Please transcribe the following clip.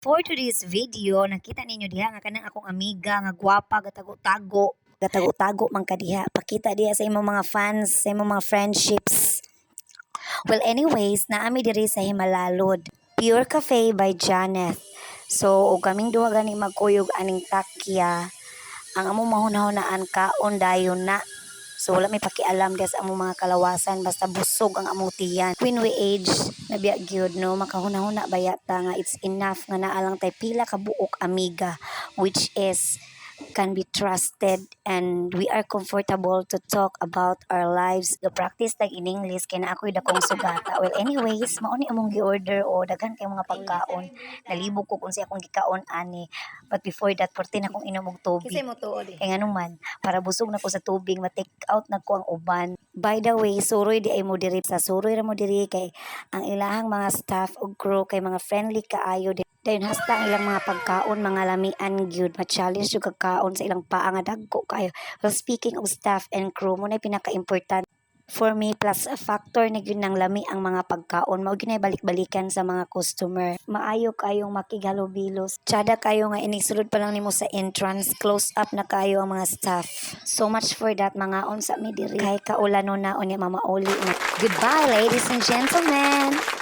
For today's video, nakita ninyo diha nga kanang akong amiga nga gwapa gatago-tago. Gatago-tago man ka diha. Pakita diha sa imong mga fans, sa imong mga friendships. Well, anyways, naami diri sa Himalalod. Pure Cafe by Janeth. So, og kaming duha gani magkuyog aning takya. Ang among mahunahunaan kaon dayon na. So wala may pakialam guys among mga kalawasan basta busog ang among tiyan. When we age nabiya gyud no makahuna-huna bayata nga it's enough nga naa lang tay pila ka buok amiga which is can be trusted and we are comfortable to talk about our lives. The practice tag in English kay na ako'y dakong sugata. Well anyways, mao ni among gi-order o daghan kay mga pagkaon. Nalibog ko kung sa akong gikaon ani. But before that, portin akong inom og tubig. Kisay mo tuod eh. Kaya nga naman, para busog na ko sa tubig, ma-take out na ko ang uban. By the way, suroy di ay mo diri. Sa suroy ra mo diri kay ang ilahang mga staff o crew kay mga friendly kaayo. Dayon hasta ang ilang mga pagkaon, mga lamian gyud, ma-challenge yung kakaon sa ilang paa nga dagko kayo. Well, speaking of staff and crew, mo na pinaka-important for me plus a factor na gyud ng lami ang mga pagkaon mao ginay balik-balikan sa mga customer. Maayo kayong makigalobilos. Tsada kayo nga inisulod pa lang nimo sa entrance, close up na kayo ang mga staff. So much for that mga unsa mi diri. Kay kaulano na unya mamauli na. Goodbye ladies and gentlemen.